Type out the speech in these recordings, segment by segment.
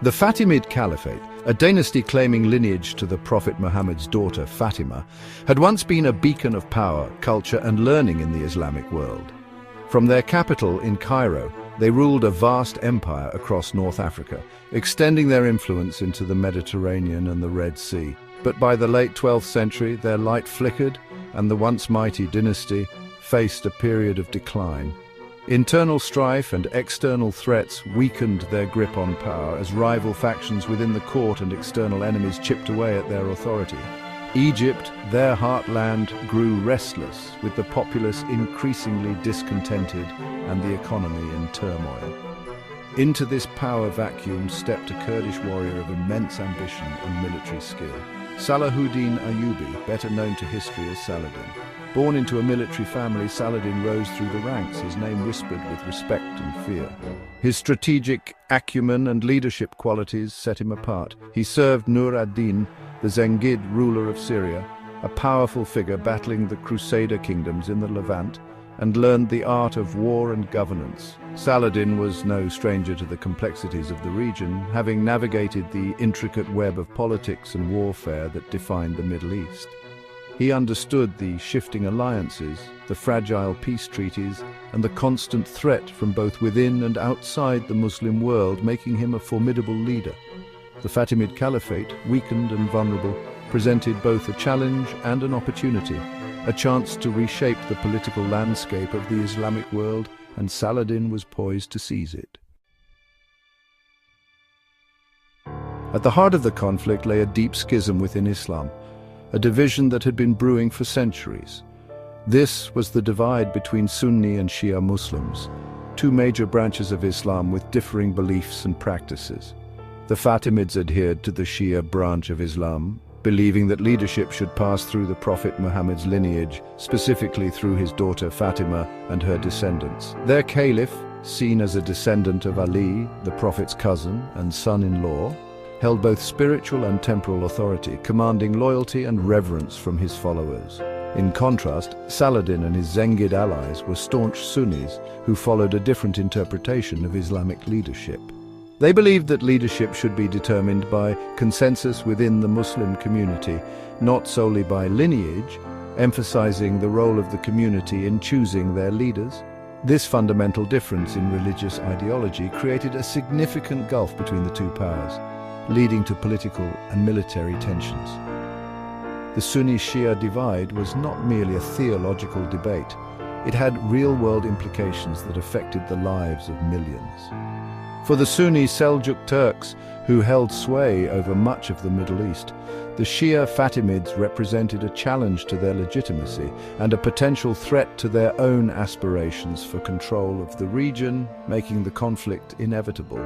The Fatimid Caliphate, a dynasty claiming lineage to the Prophet Muhammad's daughter Fatima, had once been a beacon of power, culture and learning in the Islamic world. From their capital in Cairo, they ruled a vast empire across North Africa, extending their influence into the Mediterranean and the Red Sea. But by the late 12th century, their light flickered, and the once mighty dynasty faced a period of decline. Internal strife and external threats weakened their grip on power as rival factions within the court and external enemies chipped away at their authority. Egypt, their heartland, grew restless, with the populace increasingly discontented and the economy in turmoil. Into this power vacuum stepped a Kurdish warrior of immense ambition and military skill. Salahuddin Ayyubi, better known to history as Saladin. Born into a military family, Saladin rose through the ranks, his name whispered with respect and fear. His strategic acumen and leadership qualities set him apart. He served Nur ad-Din, the Zengid ruler of Syria, a powerful figure battling the Crusader kingdoms in the Levant, and learned the art of war and governance. Saladin was no stranger to the complexities of the region, having navigated the intricate web of politics and warfare that defined the Middle East. He understood the shifting alliances, the fragile peace treaties, and the constant threat from both within and outside the Muslim world, making him a formidable leader. The Fatimid Caliphate, weakened and vulnerable, presented both a challenge and an opportunity, a chance to reshape the political landscape of the Islamic world, and Saladin was poised to seize it. At the heart of the conflict lay a deep schism within Islam, a division that had been brewing for centuries. This was the divide between Sunni and Shia Muslims, two major branches of Islam with differing beliefs and practices. The Fatimids adhered to the Shia branch of Islam, believing that leadership should pass through the Prophet Muhammad's lineage, specifically through his daughter Fatima and her descendants. Their caliph, seen as a descendant of Ali, the Prophet's cousin and son-in-law, held both spiritual and temporal authority, commanding loyalty and reverence from his followers. In contrast, Saladin and his Zengid allies were staunch Sunnis who followed a different interpretation of Islamic leadership. They believed that leadership should be determined by consensus within the Muslim community, not solely by lineage, emphasizing the role of the community in choosing their leaders. This fundamental difference in religious ideology created a significant gulf between the two powers, leading to political and military tensions. The Sunni-Shia divide was not merely a theological debate. It had real-world implications that affected the lives of millions. For the Sunni Seljuk Turks, who held sway over much of the Middle East, the Shia Fatimids represented a challenge to their legitimacy and a potential threat to their own aspirations for control of the region, making the conflict inevitable.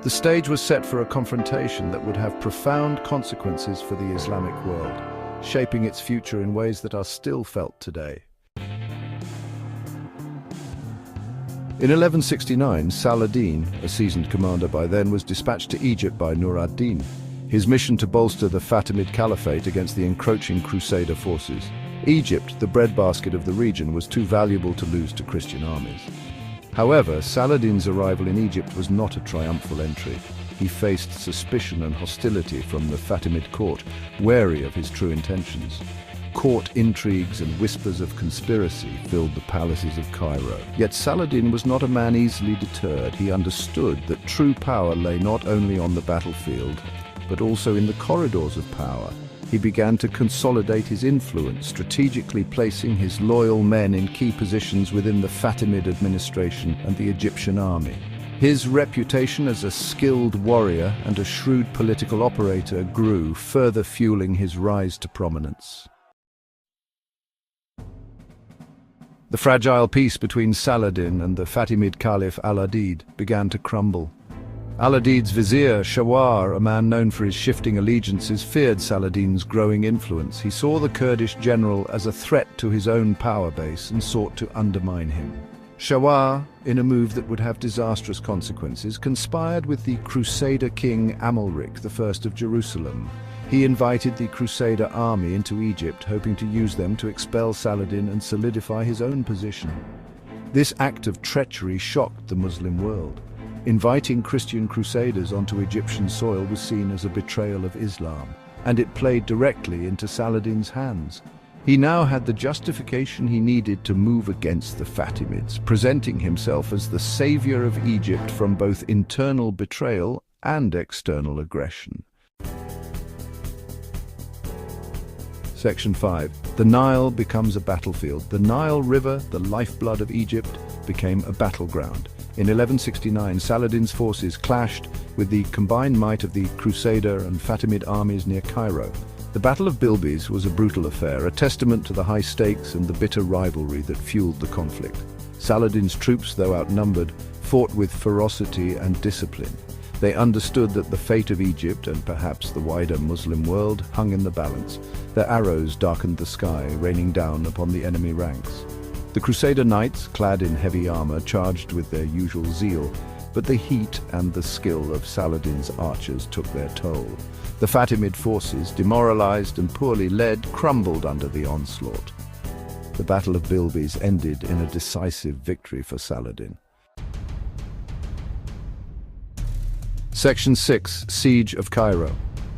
The stage was set for a confrontation that would have profound consequences for the Islamic world, shaping its future in ways that are still felt today. In 1169, Saladin, a seasoned commander by then, was dispatched to Egypt by Nur ad-Din, his mission to bolster the Fatimid Caliphate against the encroaching Crusader forces. Egypt, the breadbasket of the region, was too valuable to lose to Christian armies. However, Saladin's arrival in Egypt was not a triumphal entry. He faced suspicion and hostility from the Fatimid court, wary of his true intentions. Court intrigues and whispers of conspiracy filled the palaces of Cairo. Yet Saladin was not a man easily deterred. He understood that true power lay not only on the battlefield, but also in the corridors of power. He began to consolidate his influence, strategically placing his loyal men in key positions within the Fatimid administration and the Egyptian army. His reputation as a skilled warrior and a shrewd political operator grew, further fueling his rise to prominence. The fragile peace between Saladin and the Fatimid Caliph Al-Adid began to crumble. Al-Adid's vizier, Shawar, a man known for his shifting allegiances, feared Saladin's growing influence. He saw the Kurdish general as a threat to his own power base and sought to undermine him. Shawar, in a move that would have disastrous consequences, conspired with the Crusader king Amalric I of Jerusalem. He invited the Crusader army into Egypt, hoping to use them to expel Saladin and solidify his own position. This act of treachery shocked the Muslim world. Inviting Christian crusaders onto Egyptian soil was seen as a betrayal of Islam, and it played directly into Saladin's hands. He now had the justification he needed to move against the Fatimids, presenting himself as the savior of Egypt from both internal betrayal and external aggression. Section 5. The Nile becomes a battlefield. The Nile River, the lifeblood of Egypt, became a battleground. In 1169, Saladin's forces clashed with the combined might of the Crusader and Fatimid armies near Cairo. The Battle of Bilbi's was a brutal affair, a testament to the high stakes and the bitter rivalry that fueled the conflict. Saladin's troops, though outnumbered, fought with ferocity and discipline. They understood that the fate of Egypt, and perhaps the wider Muslim world, hung in the balance. Their arrows darkened the sky, raining down upon the enemy ranks. The Crusader knights, clad in heavy armor, charged with their usual zeal, but the heat and the skill of Saladin's archers took their toll. The Fatimid forces, demoralized and poorly led, crumbled under the onslaught. The Battle of Bilbi's ended in a decisive victory for Saladin. Section 6. Siege of Cairo.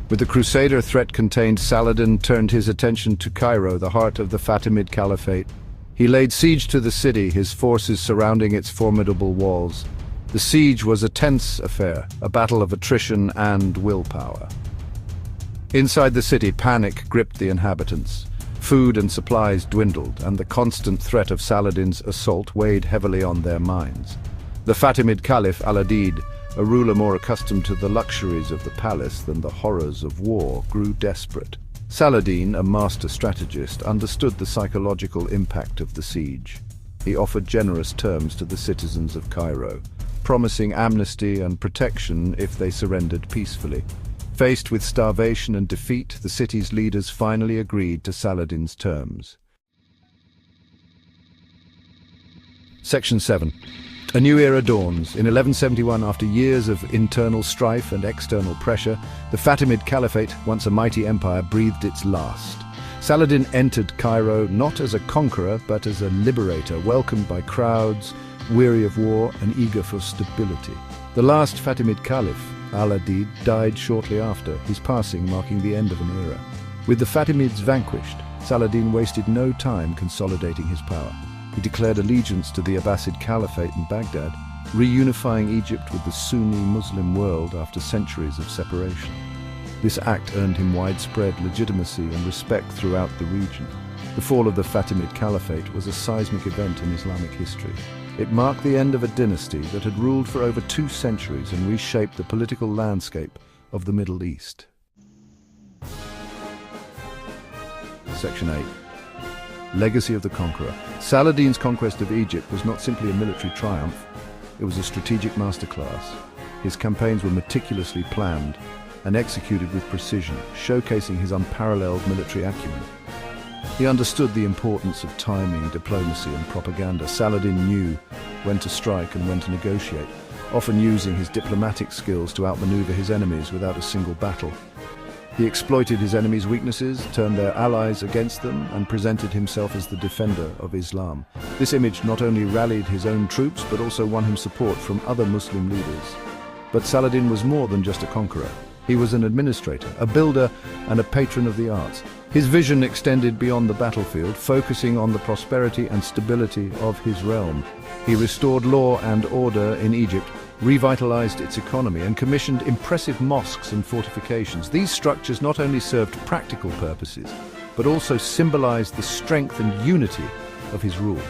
With the Crusader threat contained, Saladin turned his attention to Cairo, the heart of the Fatimid Caliphate. He laid siege to the city, his forces surrounding its formidable walls. The siege was a tense affair, a battle of attrition and willpower. Inside the city, panic gripped the inhabitants. Food and supplies dwindled, and the constant threat of Saladin's assault weighed heavily on their minds. The Fatimid Caliph Al-Adid, a ruler more accustomed to the luxuries of the palace than the horrors of war, grew desperate. Saladin, a master strategist, understood the psychological impact of the siege. He offered generous terms to the citizens of Cairo, promising amnesty and protection if they surrendered peacefully. Faced with starvation and defeat, the city's leaders finally agreed to Saladin's terms. Section 7. A new era dawns. In 1171, after years of internal strife and external pressure, the Fatimid Caliphate, once a mighty empire, breathed its last. Saladin entered Cairo not as a conqueror, but as a liberator, welcomed by crowds, weary of war and eager for stability. The last Fatimid Caliph, Al-Adid, died shortly after, his passing marking the end of an era. With the Fatimids vanquished, Saladin wasted no time consolidating his power. He declared allegiance to the Abbasid Caliphate in Baghdad, reunifying Egypt with the Sunni Muslim world after centuries of separation. This act earned him widespread legitimacy and respect throughout the region. The fall of the Fatimid Caliphate was a seismic event in Islamic history. It marked the end of a dynasty that had ruled for over 2 centuries and reshaped the political landscape of the Middle East. Section 8. Legacy of the Conqueror. Saladin's conquest of Egypt was not simply a military triumph, it was a strategic masterclass. His campaigns were meticulously planned and executed with precision, showcasing his unparalleled military acumen. He understood the importance of timing, diplomacy, and propaganda. Saladin knew when to strike and when to negotiate, often using his diplomatic skills to outmaneuver his enemies without a single battle. He exploited his enemies' weaknesses, turned their allies against them, and presented himself as the defender of Islam. This image not only rallied his own troops, but also won him support from other Muslim leaders. But Saladin was more than just a conqueror. He was an administrator, a builder, and a patron of the arts. His vision extended beyond the battlefield, focusing on the prosperity and stability of his realm. He restored law and order in Egypt, revitalized its economy, and commissioned impressive mosques and fortifications. These structures not only served practical purposes, but also symbolized the strength and unity of his rule.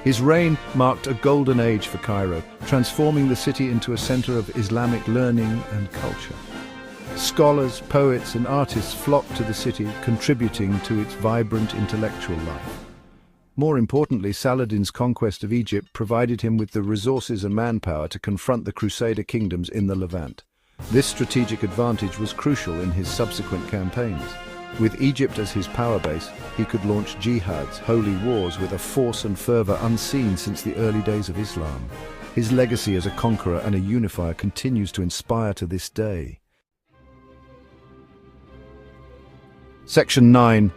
His reign marked a golden age for Cairo, transforming the city into a center of Islamic learning and culture. Scholars, poets, and artists flocked to the city, contributing to its vibrant intellectual life. More importantly, Saladin's conquest of Egypt provided him with the resources and manpower to confront the Crusader kingdoms in the Levant. This strategic advantage was crucial in his subsequent campaigns. With Egypt as his power base, he could launch jihads, holy wars, with a force and fervor unseen since the early days of Islam. His legacy as a conqueror and a unifier continues to inspire to this day. Section 9.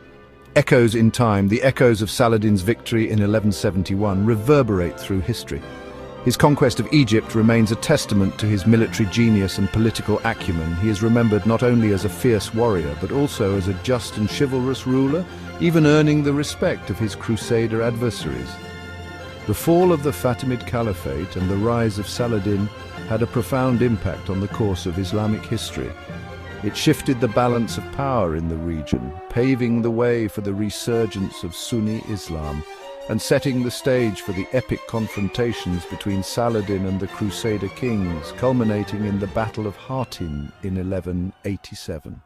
Echoes in time. The echoes of Saladin's victory in 1171 reverberate through history. His conquest of Egypt remains a testament to his military genius and political acumen. He is remembered not only as a fierce warrior, but also as a just and chivalrous ruler, even earning the respect of his Crusader adversaries. The fall of the Fatimid Caliphate and the rise of Salahuddin had a profound impact on the course of Islamic history. It shifted the balance of power in the region, paving the way for the resurgence of Sunni Islam and setting the stage for the epic confrontations between Salahuddin and the Crusader kings, culminating in the Battle of Hattin in 1187.